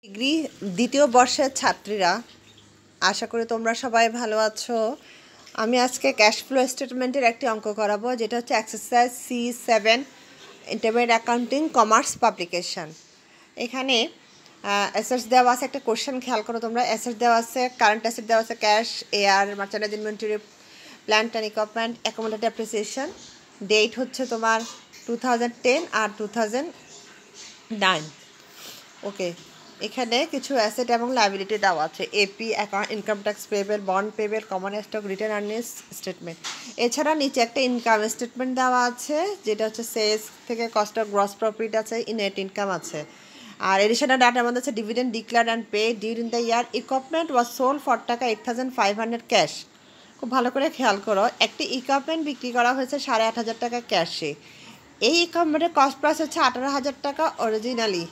Degree দ্বিতীয় বর্ষের ছাত্রীরা, আশা করি তোমরা সবাই ভালো আছো। আমি আজকে ক্যাশ ফ্লো স্টেটমেন্টের একটি অঙ্ক করাবো, যেটা হচ্ছে exercise C7 intermediate accounting commerce publication. এখানে অ্যাসেটস দেওয়া আছে, একটা কোশ্চেন খেয়াল করো তোমরা। অ্যাসেট দেওয়া আছে, কারেন্ট অ্যাসেট দেওয়া আছে cash, AR, merchandise inventory, plant and equipment, accumulated appreciation. Date হচ্ছে তোমার 2010 আর 2009। ওকে, এখানে কিছু অ্যাসেট এবং লায়াবিলিটি দেওয়া আছে। AP account, income tax payable, bond payable, common stock, return earnings statement. এছাড়া নিচে একটা ইনকাম স্টেটমেন্ট দেওয়া আছে, যেটা হচ্ছে সেলস থেকে কস্ট অফ গ্রস প্রফিট আছে, নেট ইনকাম আছে। আর এডিশনাল ডাটার মধ্যে আছে dividend declared and pay during the year. Equipment was sold for টাকা 8500 ক্যাশ। খুব ভালো করে খেয়াল করো, একটি ইকুইপমেন্ট বিক্রি করা হয়েছে 8500 টাকা ক্যাশে। এই ইকুইপমেন্টের কস্ট প্রাইস হচ্ছে 18,000 টাকা originally,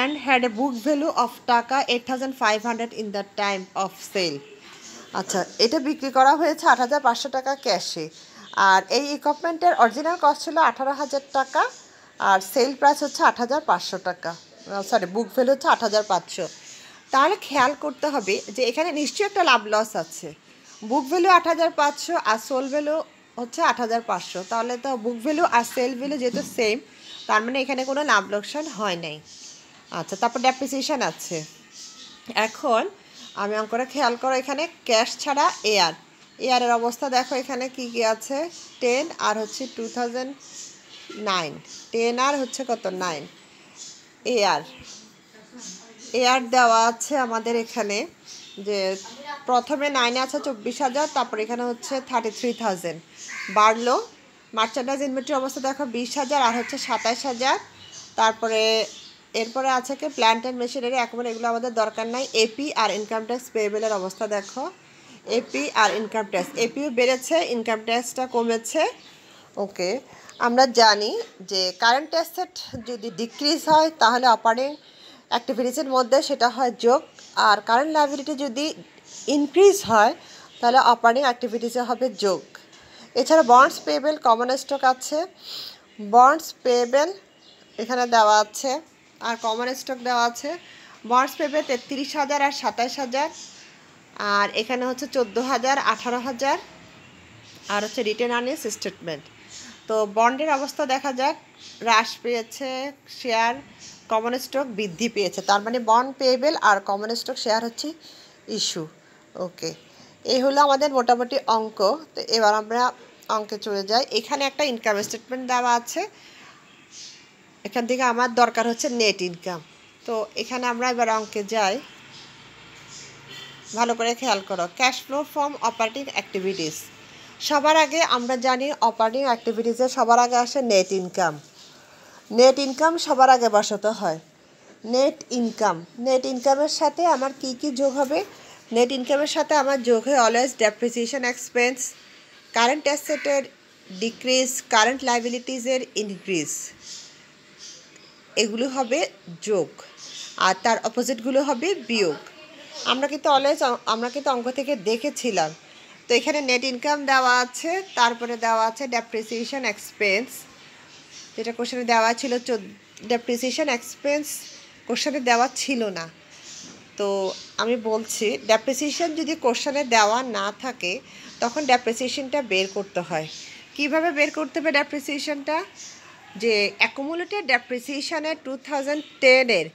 and had a book value of টাকা 8500 in the time of sale. আচ্ছা, এটা বিক্রি করা হয়েছে 8500 টাকা ক্যাশে। আর এই ইকুইপমেন্টের অরিজিনাল কস্ট ছিল 18,000 টাকা, আর সেল প্রাইস হচ্ছে 8500 টাকা। সরি, বুক ভ্যালু হচ্ছে 8500। তাহলে খেয়াল করতে হবে যে এখানে নিশ্চয়ই একটা লাভ লস আছে। বুক ভ্যালু 8500 আর সোল ভ্যালু হচ্ছে 8500, তাহলে তো বুক ভ্যালু আর সেল ভ্যালু যেহেতু সেম, তার মানে এখানে কোনো লাভ লোকসান হয় নাই। আচ্ছা, তারপর ডেপ্রিসিয়েশন আছে। এখন আমি অঙ্কটা খেয়াল করো, এখানে ক্যাশ ছাড়া এয়ারের অবস্থা দেখো, এখানে কি কি আছে। 10 আর হচ্ছে 2009, 10 আর হচ্ছে কত 9। এয়ার দেওয়া আছে আমাদের এখানে, যে প্রথমে 9 আছে 24,000, তারপর এখানে হচ্ছে 33,000 বাড়লো। মার্চেন্ডাইজ ইনভেন্টরি অবস্থা দেখো 20,000 আর হচ্ছে 27,000। তারপরে এরপরে আছে কি প্ল্যান্ট অ্যান্ড মেশিনারি, একেবারে এগুলো আমাদের দরকার নাই। এপি আর ইনকাম ট্যাক্স পেয়েবেলের অবস্থা দেখো, এপি আর ইনকাম ট্যাক্স, এপিও বেড়েছে, ইনকাম ট্যাক্সটা কমেছে। ওকে, আমরা জানি যে কারেন্ট অ্যাসেট যদি ডিক্রিজ হয় তাহলে অপারেটিং অ্যাক্টিভিটিসের মধ্যে সেটা হয় যোগ, আর কারেন্ট লায়াবিলিটি যদি ইনক্রিজ হয় তাহলে অপারেটিং অ্যাক্টিভিটিসে হবে যোগ। এছাড়া বন্ডস পেয়েবেল, কমন স্টক আছে। বন্ডস পেয়েবেল এখানে দেওয়া আছে, আর কমন স্টক দেওয়া আছে। বন্ডস পেবে 33,000 আর 27,000, আর এখানে হচ্ছে 14,000, 18,000, আর হচ্ছে রিটার্ন আর্নিংস স্টেটমেন্ট। তো বন্ডের অবস্থা দেখা যাক, হ্রাস পেয়েছে শেয়ার, কমন স্টক বৃদ্ধি পেয়েছে, তার মানে বন্ড পেয়েবেল আর কমন স্টক শেয়ার হচ্ছে ইস্যু। ওকে, এই হলো আমাদের মোটামুটি অঙ্ক। তো এবার আমরা অঙ্কে চলে যাই। এখানে একটা ইনকাম স্টেটমেন্ট দেওয়া আছে, এখান থেকে আমার দরকার হচ্ছে নেট ইনকাম। তো এখানে আমরা এবার অঙ্কে যাই, ভালো করে খেয়াল করো। Cash flow from operating activities, সবার আগে আমরা জানি অপারেটিং অ্যাক্টিভিটিসে সবার আগে আসে নেট ইনকাম। নেট ইনকাম সবার আগে বসাতে হয়। নেট ইনকামের সাথে আমার কি কি যোগ হবে? নেট ইনকামের সাথে আমার যোগ হয় অলওয়েজ ডেপ্রিসিয়েশন এক্সপেন্স, কারেন্ট অ্যাসেটের ডিক্রিজ, কারেন্ট লায়াবিলিটিসের ইনক্রিজ, এগুলো হবে যোগ, আর তার অপোজিটগুলো হবে বিয়োগ। আমরা কিন্তু অঙ্ক থেকে দেখেছিলাম। তো এখানে নেট ইনকাম দেওয়া আছে, তারপরে দেওয়া আছে ডেপ্রিসিয়েশন এক্সপেন্স, যেটা কোশ্চেনে দেওয়া ছিল। ডেপ্রিসিয়েশন এক্সপেন্স কোশ্চেনে দেওয়া ছিল না। তো আমি বলছি, ডেপ্রিসিয়েশন যদি কোশ্চেনে দেওয়া না থাকে তখন ডেপ্রিসিয়েশনটা বের করতে হয়। কিভাবে বের করতে হবে ডেপ্রিসিয়েশনটা? যে অ্যাকুমুলেটেড ডেপ্রিসিয়েশনের 2010-এর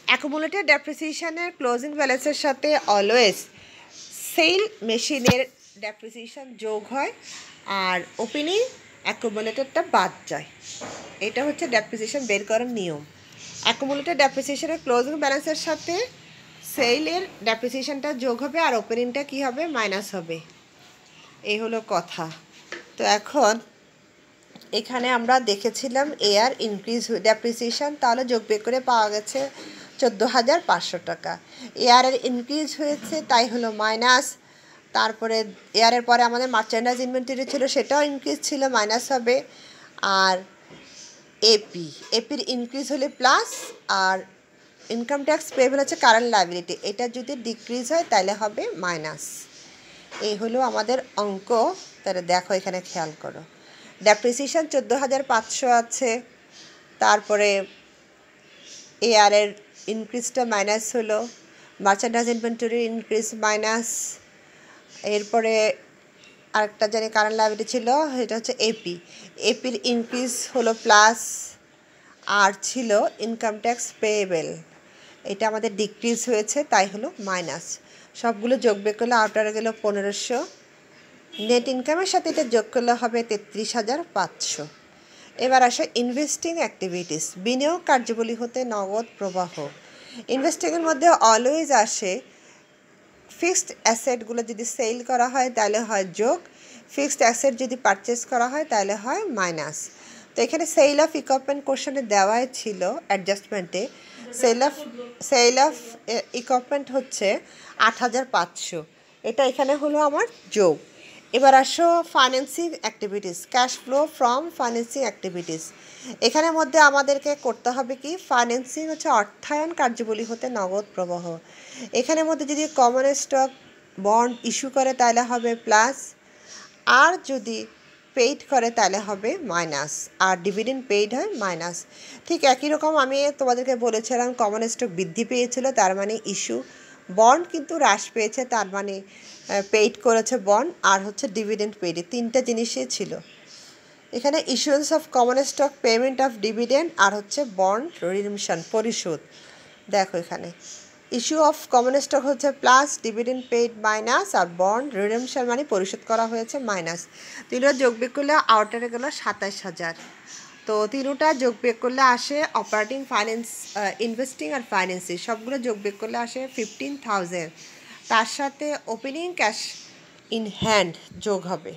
অ্যাকুমুলেটেড ডেপ্রিসিয়েশনের ক্লোজিং ব্যালেন্সের সাথে অলওয়েজ সেল মেশিনের ডেপ্রিসিয়েশন যোগ হয়, আর ওপেনিং অ্যাকুমুলেটেডটা বাদ যায়। এটা হচ্ছে ডেপ্রিসিয়েশন বের করার নিয়ম। অ্যাকুমুলেটেড ডেপ্রিসিয়েশনের ক্লোজিং ব্যালেন্সের সাথে সেলের ডেপ্রিসিয়েশনটা যোগ হবে, আর ওপেনিংটা কী হবে? মাইনাস হবে। এই হলো কথা। তো এখন এখানে আমরা দেখেছিলাম এয়ার ইনক্রিজ ডেপ্রিসিয়েশন, তাহলে যোগ বের করে পাওয়া গেছে 14,500 টাকা। এয়ারের ইনক্রিজ হয়েছে, তাই হলো মাইনাস। তারপরে এয়ারের পরে আমাদের মার্চেন্ডাইজ ইনভেন্টরি ছিল, সেটাও ইনক্রিজ ছিল, মাইনাস হবে। আর এপির ইনক্রিজ হলে প্লাস, আর ইনকাম ট্যাক্স পেয়েবল হচ্ছে কারেন্ট লায়াবিলিটি, এটা যদি ডিক্রিজ হয় তাহলে হবে মাইনাস। এই হলো আমাদের অঙ্ক। তাহলে দেখো এখানে খেয়াল করো, ডেপ্রিসিয়েশন 14,500 আছে, তারপরে AR এর ইনক্রিজটা মাইনাস হলো, মার্চেন্ডাইজ ইনভেন্টরি ইনক্রিজ মাইনাস, এরপরে আরেকটা জানি কারেন্ট লায়াবিলিটি ছিল, সেটা হচ্ছে এপির ইনক্রিজ হলো প্লাস, আর ছিল ইনকাম ট্যাক্স পেয়েবেল, এটা আমাদের ডিক্রিজ হয়েছে, তাই হলো মাইনাস। সবগুলো যোগ বিয়োগ করলে আউটারে গেল 1500, নেট ইনকামের সাথে এটা যোগ করলে হবে 33,500। এবার আসে ইনভেস্টিং অ্যাক্টিভিটিস, বিনিয়োগ কার্যাবলী হতে নগদ প্রবাহ। ইনভেস্টিংয়ের মধ্যে অলওয়েজ আসে ফিক্সড অ্যাসেটগুলো যদি সেল করা হয় তাহলে হয় যোগ, ফিক্সড অ্যাসেট যদি পারচেস করা হয় তাহলে হয় মাইনাস। তো এখানে সেল অফ ইকুইপমেন্ট কোশ্চেনে দেওয়াই ছিল অ্যাডজাস্টমেন্টে, সেল অফ ইকুইপমেন্ট হচ্ছে 8,500, এটা এখানে হলো আমার যোগ। এবার আসো financing activities, cash flow from financing activities. এখানের মধ্যে আমাদেরকে করতে হবে কি, ফাইন্যান্সিং হচ্ছে অর্থায়ন কার্যাবলী হতে নগদ প্রবাহ। এখানের মধ্যে যদি কমন স্টক বন্ড ইস্যু করে তাহলে হবে প্লাস, আর যদি পেইড করে তাহলে হবে মাইনাস, আর ডিভিডেন্ড পেইড হয় মাইনাস। ঠিক একই রকম আমি তোমাদেরকে বলেছিলাম কমন স্টক বৃদ্ধি পেয়েছিল, তার মানে ইস্যু, বন্ড কিন্তু হ্রাস পেয়েছে, তার মানে পেইড করেছে বন্ড, আর হচ্ছে ডিভিডেন্ড পেইড, তিনটা জিনিসই ছিল এখানে। Issuance of common stock, payment of dividend, আর হচ্ছে বন্ড রিডিমশন পরিশোধ। দেখো এখানে ইস্যু অফ কমন স্টক হচ্ছে প্লাস, ডিভিডেন্ড পেইড মাইনাস, আর বন্ড রিডিমশন মানে পরিশোধ করা হয়েছে মাইনাস। তিনটা যোগ বিয়োগ করলে আউটারে গেল 27,000। তো তিনটা যোগ বিয়োগ করলে আসে অপারেটিং, ফাইন্যান্স, ইনভেস্টিং আর ফাইন্যান্সিং, সবগুলো যোগ বিয়োগ করলে আসে 15,000। তার সাথে ওপেনিং ক্যাশ ইন হ্যান্ড যোগ হবে,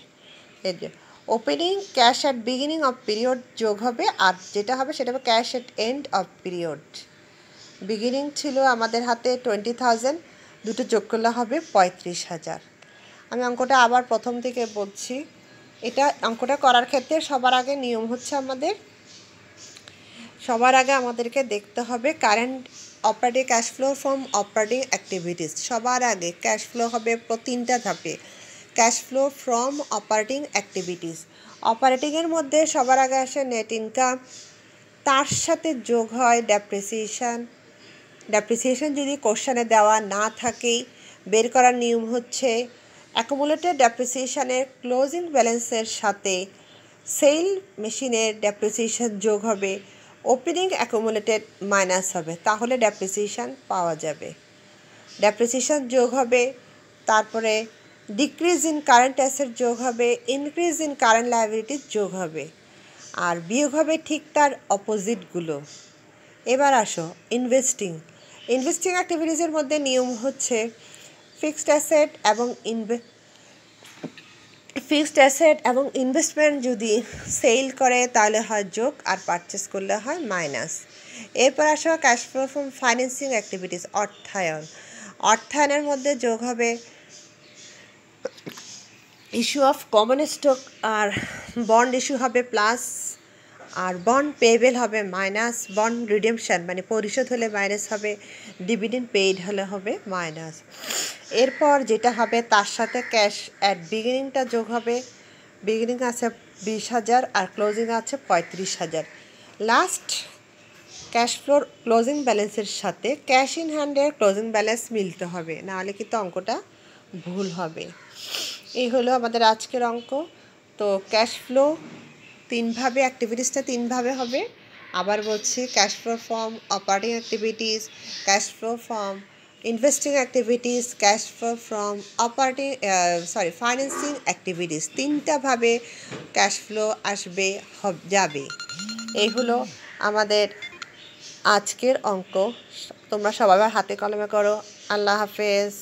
opening cash at beginning of period যোগ হবে, আর যেটা হবে সেটা হবে cash at end of period. Beginning ছিল আমাদের হাতে 20,000, দুটো যোগ করলে হবে 35,000। আমি অঙ্কটা আবার প্রথম থেকে বলছি। এটা অঙ্কটা করার ক্ষেত্রে সবার আগে নিয়ম হচ্ছে আমাদেরকে দেখতে হবে current operating cash flow from operating activities. সবার আগে ক্যাশ ফ্লো হবে তিনটা ধাপে, cash flow from operating activities. অপারেটিংয়ের মধ্যে সবার আগে আসে নেট ইনকাম, তার সাথে যোগ হয় ডেপ্রিসিয়েশন। ডেপ্রিসিয়েশন যদি কোশ্চেনে দেওয়া না থাকেই বের করার নিয়ম হচ্ছে অ্যাকুমুলেটেড ডেপ্রিসিয়েশনের ক্লোজিং ব্যালেন্সের সাথে সেল মেশিনের ডেপ্রিসিয়েশন যোগ হবে, ওপেনিং অ্যাকুমুলেটেড মাইনাস হবে, তাহলে ডেপ্রিসিয়েশন পাওয়া যাবে। ডেপ্রিসিয়েশন যোগ হবে, তারপরে ডিক্রিজ ইন কারেন্ট অ্যাসেট যোগ হবে, ইনক্রিজ ইন কারেন্ট লায়াবিলিটিস যোগ হবে, আর বিয়োগ হবে ঠিক তার অপোজিটগুলো। এবার আসো ইনভেস্টিং অ্যাক্টিভিটিসের মধ্যে নিয়ম হচ্ছে ফিক্সড অ্যাসেট এবং ইনভেস্টমেন্ট যদি সেল করে তাহলে হয় যোগ, আর পারচেস করলে হয় মাইনাস। এরপর আসো cash flow from financing activities, অর্থায়নের মধ্যে যোগ হবে ইস্যু অফ কমন স্টক, আর বন্ড ইস্যু হবে প্লাস, আর বন্ড পেয়েবেল হবে মাইনাস, বন্ড রিডেমশন মানে পরিশোধ হলে মাইনাস হবে, ডিভিডেন্ড পেইড হলে হবে মাইনাস। এরপর যেটা হবে তার সাথে ক্যাশ অ্যাট বিগিনিংটা যোগ হবে, বিগিনিং আছে 20,000 আর ক্লোজিং আছে 35,000। লাস্ট ক্যাশ ফ্লোর ক্লোজিং ব্যালেন্সের সাথে ক্যাশ ইন হ্যান্ডের ক্লোজিং ব্যালেন্স মিলতে হবে, নাহলে কিন্তু অঙ্কটা ভুল হবে। এই হলো আমাদের আজকের অঙ্ক। তো ক্যাশ ফ্লো তিনভাবে, অ্যাক্টিভিটিসটা তিনভাবে হবে। আবার বলছি, cash flow from operating activities, cash flow from investing activities, cash flow from financing activities, তিনটাভাবে ক্যাশ ফ্লো আসবে যাবে। এই হলো আমাদের আজকের অঙ্ক। তোমরা সবাই হাতে কলমে করো। আল্লাহ হাফেজ।